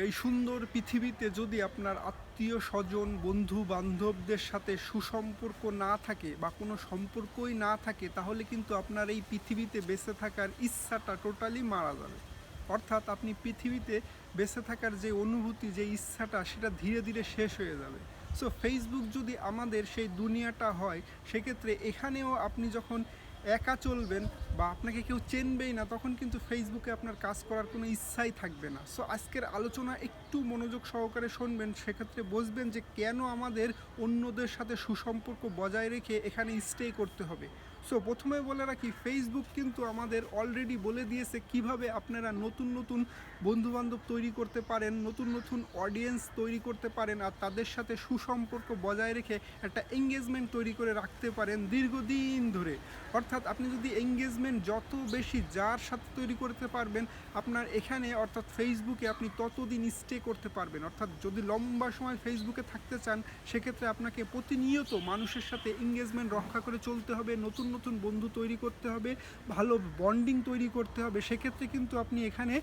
এই সুন্দর পৃথিবীতে যদি আপনার আত্মীয় স্বজন বন্ধু বান্ধবদের সাথে সুসম্পর্ক না থাকে বা কোনো সম্পর্কই না থাকে, তাহলে কিন্তু আপনার এই পৃথিবীতে বেঁচে থাকার ইচ্ছাটা টোটালি মারা যাবে। অর্থাৎ আপনি পৃথিবীতে বেঁচে থাকার যে অনুভূতি, যে ইচ্ছাটা, সেটা ধীরে ধীরে শেষ হয়ে যাবে। ফেসবুক যদি আমাদের সেই দুনিয়াটা হয়, সেক্ষেত্রে এখানেও আপনি যখন একা চলবেন বা আপনাকে কেউ চেনবেই না, তখন কিন্তু ফেসবুকে আপনার কাজ করার কোনো ইচ্ছাই থাকবে না। আজকের আলোচনা একটু মনোযোগ সহকারে শুনবেন, সেক্ষেত্রে বুঝবেন যে কেন আমাদের অন্যদের সাথে সুসম্পর্ক বজায় রেখে এখানে স্টে করতে হবে। প্রথমে বলে রাখি, ফেসবুক কিন্তু আমাদের অলরেডি বলে দিয়েছে কিভাবে আপনারা নতুন নতুন বন্ধুবান্ধব তৈরি করতে পারেন, নতুন নতুন অডিয়েন্স তৈরি করতে পারেন, আর তাদের সাথে সুসম্পর্ক বজায় রেখে একটা এঙ্গেজমেন্ট তৈরি করে রাখতে পারেন দীর্ঘদিন ধরে। অর্থাৎ আপনি যদি এঙ্গেজমেন্ট যত বেশি যার সাথে তৈরি করতে পারবেন, আপনার এখানে অর্থাৎ ফেসবুকে আপনি ততদিন স্টে করতে পারবেন। অর্থাৎ যদি লম্বা সময় ফেসবুকে থাকতে চান, সেক্ষেত্রে আপনাকে প্রতিনিয়ত মানুষের সাথে এঙ্গেজমেন্ট রক্ষা করে চলতে হবে, নতুন নতুন বন্ধু তৈরি করতে হবে, ভালো বন্ডিং তৈরি করতে হবে। সেক্ষেত্রে কিন্তু আপনি এখানে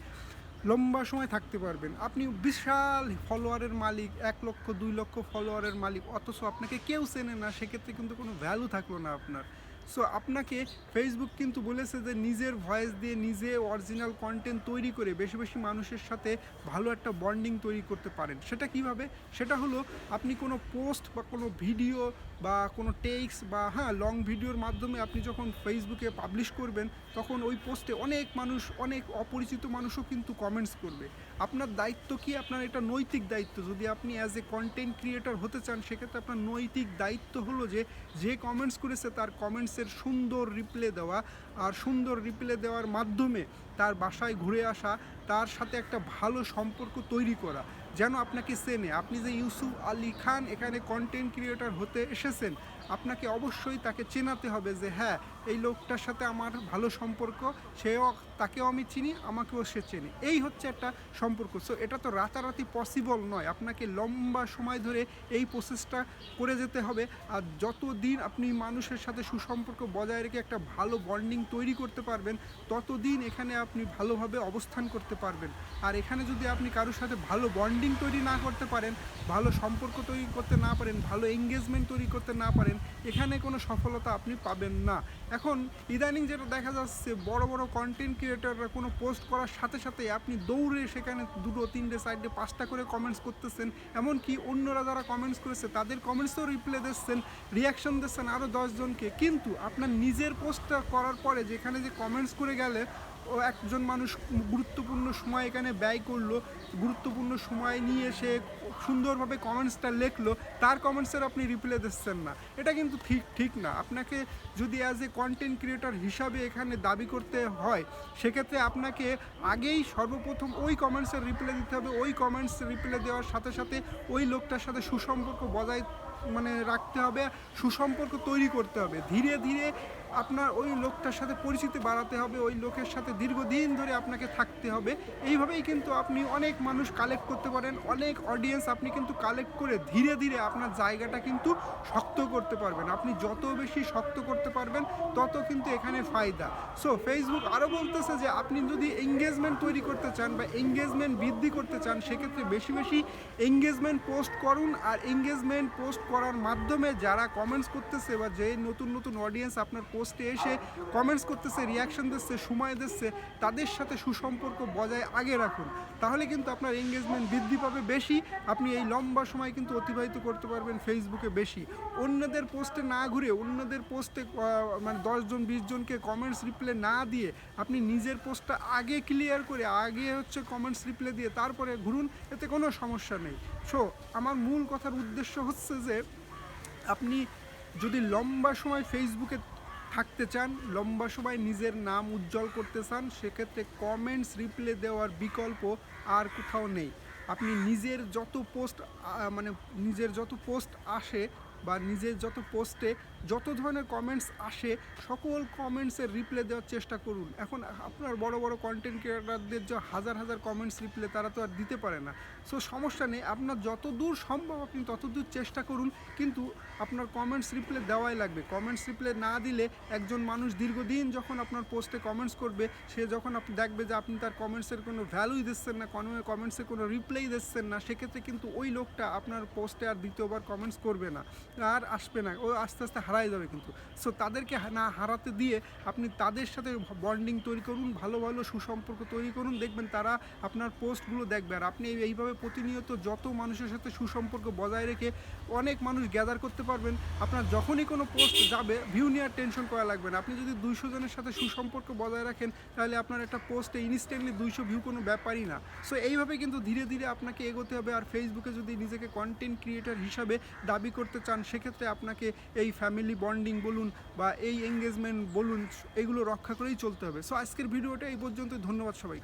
লম্বা সময় থাকতে পারবেন। আপনি বিশাল ফলোয়ারের মালিক, 1 লক্ষ 2 লক্ষ ফলোয়ারের মালিক, অথচ আপনাকে কেউ চেনে না, সেক্ষেত্রে কিন্তু কোনো ভ্যালু থাকলো না আপনার। আপনাকে ফেসবুক কিন্তু বলেছে যে নিজের ভয়েস দিয়ে নিজে অরিজিনাল কন্টেন্ট তৈরি করে বেশি বেশি মানুষের সাথে ভালো একটা বন্ডিং তৈরি করতে পারেন। সেটা কিভাবে? সেটা হলো আপনি কোনো পোস্ট বা কোনো ভিডিও বা কোনো টেক্সট বা লং ভিডিওর মাধ্যমে আপনি যখন ফেসবুকে পাবলিশ করবেন, তখন ওই পোস্টে অনেক মানুষ, অনেক অপরিচিত মানুষও কিন্তু কমেন্টস করবে। আপনার দায়িত্ব কি? আপনার এটা নৈতিক দায়িত্ব। যদি আপনি অ্যাজ এ কন্টেন্ট ক্রিয়েটর হতে চান, সেক্ষেত্রে আপনার নৈতিক দায়িত্ব হলো যে কমেন্টস করেছে তার কমেন্টসের সুন্দর রিপ্লে দেওয়া, আর সুন্দর রিপ্লে দেওয়ার মাধ্যমে তার বাসায় ঘুরে আসা, তার সাথে একটা ভালো সম্পর্ক তৈরি করা, যেন আপনাকে চেনে। আপনি যে ইউসুফ আলী খান এখানে কন্টেন্ট ক্রিয়েটর হতে এসেছেন, আপনাকে অবশ্যই তাকে চেনাতে হবে যে হ্যাঁ, এই লোকটার সাথে আমার ভালো সম্পর্ক, সেও, তাকেও আমি চিনি, আমাকেও সে চেনে। এই হচ্ছে একটা সম্পর্ক। এটা তো রাতারাতি পসিবল নয়, আপনাকে লম্বা সময় ধরে এই প্রসেসটা করে যেতে হবে। আর যতদিন আপনি মানুষের সাথে সুসম্পর্ক বজায় রেখে একটা ভালো বন্ডিং তৈরি করতে পারবেন, ততদিন এখানে আপনি ভালোভাবে অবস্থান করতে পারবেন। আর এখানে যদি আপনি কারোর সাথে ভালো বন্ডিং তৈরি না করতে পারেন, ভালো সম্পর্ক তৈরি করতে না পারেন, ভালো এঙ্গেজমেন্ট তৈরি করতে না পারেন, এখানে কোনো সফলতা আপনি পাবেন না। এখন ইদানিং যেটা দেখা যাচ্ছে, বড় বড় কন্টেন্ট ক্রিয়েটররা কোনো পোস্ট করার সাথে সাথে আপনি দৌড়ে সেখানে 2, 3, 4, 5টা করে কমেন্টস করতেছেন। এমনকি অন্যরা যারা কমেন্টস করেছে তাদের কমেন্টসও রিপ্লাই দিচ্ছেন, রিয়াকশন দিচ্ছেন আরও 10 জনকে। কিন্তু আপনার নিজের পোস্টটা করার পরে যেখানে যে কমেন্টস করে গেলে ও একজন মানুষ গুরুত্বপূর্ণ সময় এখানে ব্যয় করলো, গুরুত্বপূর্ণ সময় নিয়ে সে সুন্দরভাবে কমেন্টসটা লিখলো, তার কমেন্টসের আপনি রিপ্লাই দিচ্ছেন না। এটা কিন্তু ঠিক না। আপনাকে যদি অ্যাজ এ কন্টেন্ট ক্রিয়েটর হিসাবে এখানে দাবি করতে হয়, সেক্ষেত্রে আপনাকে আগেই সর্বপ্রথম ওই কমেন্টসের রিপ্লাই দিতে হবে। ওই কমেন্টস রিপ্লাই দেওয়ার সাথে সাথে ওই লোকটার সাথে সুসম্পর্ক বজায় রাখতে হবে, সুসম্পর্ক তৈরি করতে হবে। ধীরে ধীরে আপনার ওই লোকটার সাথে পরিচিতি বাড়াতে হবে, ওই লোকের সাথে দীর্ঘদিন ধরে আপনাকে থাকতে হবে। এইভাবেই কিন্তু আপনি অনেক মানুষ কালেক্ট করতে পারেন, অনেক অডিয়েন্স আপনি কিন্তু কালেক্ট করে ধীরে ধীরে আপনার জায়গাটা কিন্তু শক্ত করতে পারবেন। আপনি যত বেশি শক্ত করতে পারবেন, তত কিন্তু এখানে ফায়দা। ফেসবুক আরও বলতেছে যে আপনি যদি এঙ্গেজমেন্ট তৈরি করতে চান বা এঙ্গেজমেন্ট বৃদ্ধি করতে চান, সেক্ষেত্রে বেশি বেশি এঙ্গেজমেন্ট পোস্ট করুন। আর এঙ্গেজমেন্ট পোস্ট করার মাধ্যমে যারা কমেন্টস করতেছে বা যে নতুন নতুন অডিয়েন্স আপনার পোস্টে এসে কমেন্টস করতেছে, রিয়াকশন দিচ্ছে, সময় দিচ্ছে, তাদের সাথে সুসম্পর্ক বজায় আগে রাখুন। তাহলে কিন্তু আপনার এঙ্গেজমেন্ট বৃদ্ধি পাবে বেশি, আপনি এই লম্বা সময় কিন্তু অতিবাহিত করতে পারবেন ফেসবুকে বেশি। অন্যদের পোস্টে না ঘুরে, অন্যদের পোস্টে 10 জন 20 জনকে কমেন্টস রিপ্লাই না দিয়ে, আপনি নিজের পোস্টটা আগে ক্লিয়ার করে, আগে কমেন্টস রিপ্লাই দিয়ে তারপরে ঘুরুন, এতে কোনো সমস্যা নেই। আমার মূল কথার উদ্দেশ্য হচ্ছে যে আপনি যদি লম্বা সময় ফেসবুকে থাকতে চান, লম্বা সময় নিজের নাম উজ্জ্বল করতে চান, সেক্ষেত্রে কমেন্টস রিপ্লাই দেওয়ার বিকল্প আর কোথাও নেই। আপনি নিজের যত পোস্ট আসে, বা নিজের যত পোস্টে যত ধরনের কমেন্টস আসে সকল কমেন্টসের রিপ্লাই দেওয়ার চেষ্টা করুন। এখন আপনার বড় বড় কন্টেন্ট ক্রিয়েটারদের যে হাজার হাজার কমেন্টস রিপ্লাই তারা তো আর দিতে পারে না। সো সমস্যা নেই, আপনার যত দূর সম্ভব আপনি তত দূর চেষ্টা করুন, কিন্তু আপনার কমেন্টস রিপ্লাই দেওয়াই লাগবে। কমেন্টস রিপ্লাই না দিলে একজন মানুষ দীর্ঘদিন যখন আপনার পোস্টে কমেন্টস করবে, সে যখন আপনি দেখবে যে আপনি তার কমেন্টসের কোনো ভ্যালুই দিচ্ছেন না, কমেন্টসে কোনো রিপ্লাই দিচ্ছেন না, সেক্ষেত্রে কিন্তু ওই লোকটা আপনার পোস্টে আর দ্বিতীয়বার কমেন্টস করবে না, আর আসবে না, ও আস্তে আস্তে হারাই যাবে কিন্তু। সো তাদেরকে না হারাতে দিয়ে আপনি তাদের সাথে বন্ডিং তৈরি করুন, ভালো ভালো সুসম্পর্ক তৈরি করুন, দেখবেন তারা আপনার পোস্টগুলো দেখবে। আর আপনি এইভাবে প্রতিনিয়ত যত মানুষের সাথে সুসম্পর্ক বজায় রেখে অনেক মানুষ গ্যাদার করতে পারবেন। আপনার যখনই কোনো পোস্ট যাবে ভিউ নিয়ে আর টেনশন করা লাগবে না। আপনি যদি 200 জনের সাথে সুসম্পর্ক বজায় রাখেন, তাহলে আপনার একটা পোস্টে ইনস্ট্যান্টলি 200 ভিউ কোনো ব্যাপারই না। সো এইভাবে কিন্তু ধীরে ধীরে আপনাকে এগোতে হবে। আর ফেসবুকে যদি নিজেকে কন্টেন্ট ক্রিয়েটার হিসাবে দাবি করতে চান, সেক্ষেত্রে আপনাকে এই ফ্যামিলি বন্ডিং বলুন বা এই এঙ্গেজমেন্ট বলুন, এগুলো রক্ষা করেই চলতে হবে। সো আজকের ভিডিওটা এই পর্যন্ত। ধন্যবাদ সবাইকে।